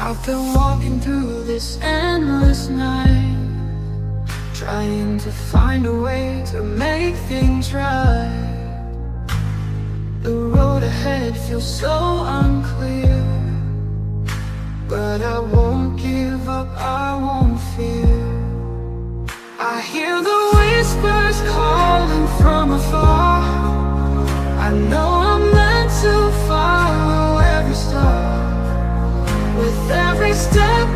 I've been walking through this endless night, trying to find a way to make things right. The road ahead feels so unclear, but I won't give up, I won't fear. I hear the whispers calling from afar. I know I'm meant to follow every star. With every step